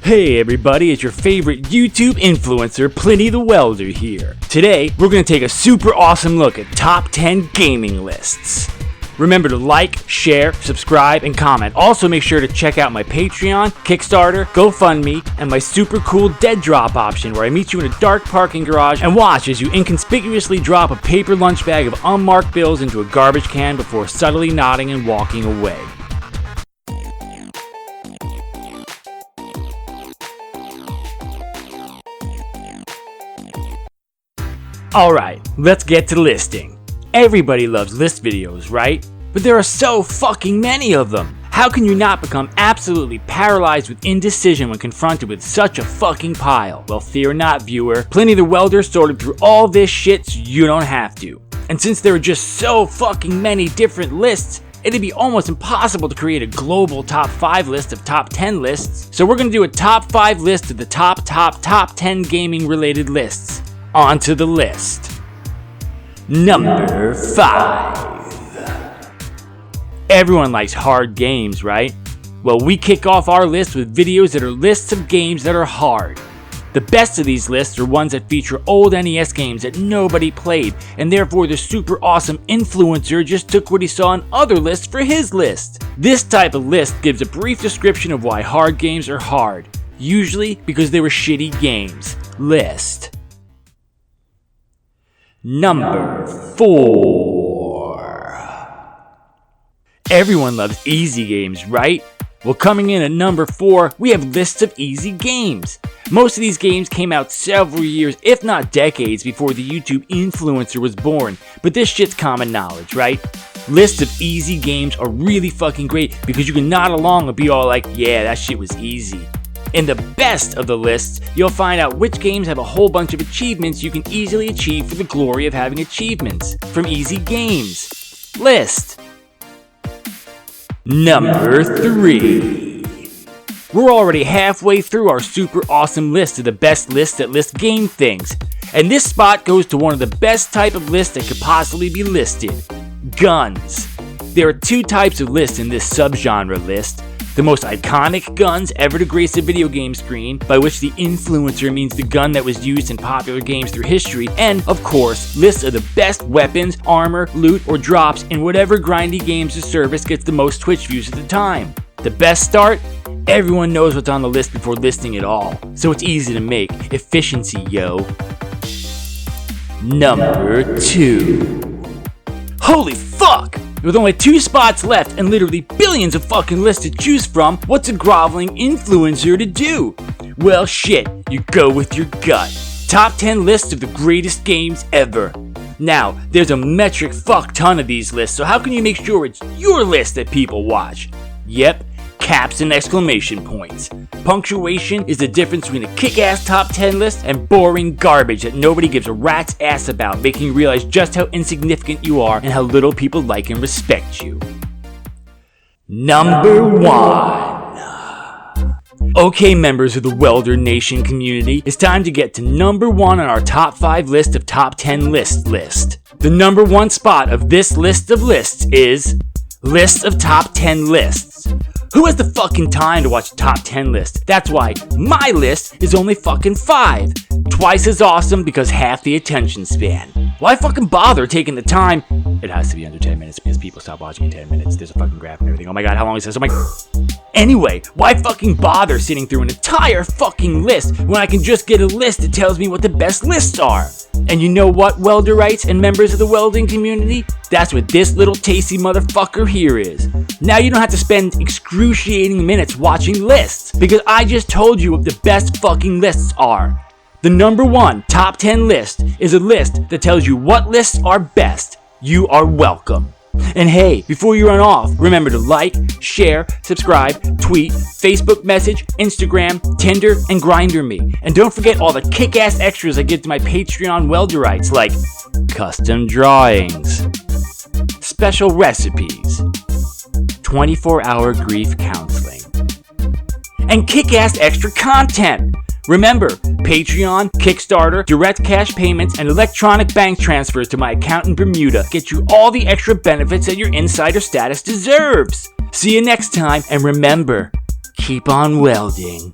Hey everybody, it's your favorite YouTube influencer, Pliny the Welder here. Today, we're going to take a super awesome look at top 10 gaming lists. Remember to like, share, subscribe, and comment. Also make sure to check out my Patreon, Kickstarter, GoFundMe, and my super cool dead drop option where I meet you in a dark parking garage and watch as you inconspicuously drop a paper lunch bag of unmarked bills into a garbage can before subtly nodding and walking away. Alright, let's get to listing. Everybody loves list videos, right? But there are so fucking many of them. How can you not become absolutely paralyzed with indecision when confronted with such a fucking pile? Well, fear not, viewer. Pliny the Welder sorted through all this shit so you don't have to. And since there are just so fucking many different lists, it'd be almost impossible to create a global top 5 list of top 10 lists. So we're gonna do a top 5 list of the top 10 gaming related lists. On to the list. Number 5. Everyone likes hard games, right? Well, we kick off our list with videos that are lists of games that are hard. The best of these lists are ones that feature old NES games that nobody played, and therefore the super awesome influencer just took what he saw on other lists for his list. This type of list gives a brief description of why hard games are hard, usually because they were shitty games. List. Number 4. Everyone loves easy games, right? Well, coming in at number 4, we have lists of easy games. Most of these games came out several years, if not decades, before the YouTube influencer was born, but this shit's common knowledge, right? Lists of easy games are really fucking great because you can nod along and be all like, yeah, that shit was easy. In the best of the lists, you'll find out which games have a whole bunch of achievements you can easily achieve for the glory of having achievements from easy games. List. Number 3. We're already halfway through our super awesome list of the best lists that list game things. And this spot goes to one of the best type of lists that could possibly be listed. Guns. There are 2 types of lists in this subgenre list. The most iconic guns ever to grace a video game screen, by which the influencer means the gun that was used in popular games through history, and, of course, lists of the best weapons, armor, loot, or drops in whatever grindy games or service gets the most Twitch views at the time. The best start? Everyone knows what's on the list before listing it all, so it's easy to make. Efficiency, yo. Number 2. Holy fuck! With only 2 spots left and literally billions of fucking lists to choose from, what's a groveling influencer to do? Well shit, you go with your gut. Top 10 lists of the greatest games ever. Now, there's a metric fuck ton of these lists, so how can you make sure it's your list that people watch? Yep, caps and exclamation points. Punctuation is the difference between a kick-ass top 10 list and boring garbage that nobody gives a rat's ass about, making you realize just how insignificant you are and how little people like and respect you. Number 1. Okay, members of the Welder Nation community, it's time to get to number 1 on our top 5 list of top 10 list. The number 1 spot of this list of lists is List of Top 10 Lists. Who has the fucking time to watch a top 10 list? That's why my list is only fucking 5. Twice as awesome because half the attention span. Why fucking bother taking the time? It has to be under 10 minutes because people stop watching in 10 minutes. There's a fucking graph and everything. Oh my god, how long is this? Oh my... Anyway, why fucking bother sitting through an entire fucking list when I can just get a list that tells me what the best lists are? And you know what, Welderites and members of the welding community? That's what this little tasty motherfucker here is. Now you don't have to spend excruciating minutes watching lists, because I just told you what the best fucking lists are. The number 1 top 10 list is a list that tells you what lists are best. You are welcome. And hey, before you run off, remember to like, share, subscribe, tweet, Facebook message, Instagram, Tinder, and Grindr me. And don't forget all the kick-ass extras I give to my Patreon Welderites, like custom drawings, special recipes, 24-hour grief counseling, and kick-ass extra content. Remember, Patreon, Kickstarter, direct cash payments, and electronic bank transfers to my account in Bermuda get you all the extra benefits that your insider status deserves. See you next time, and remember, keep on welding.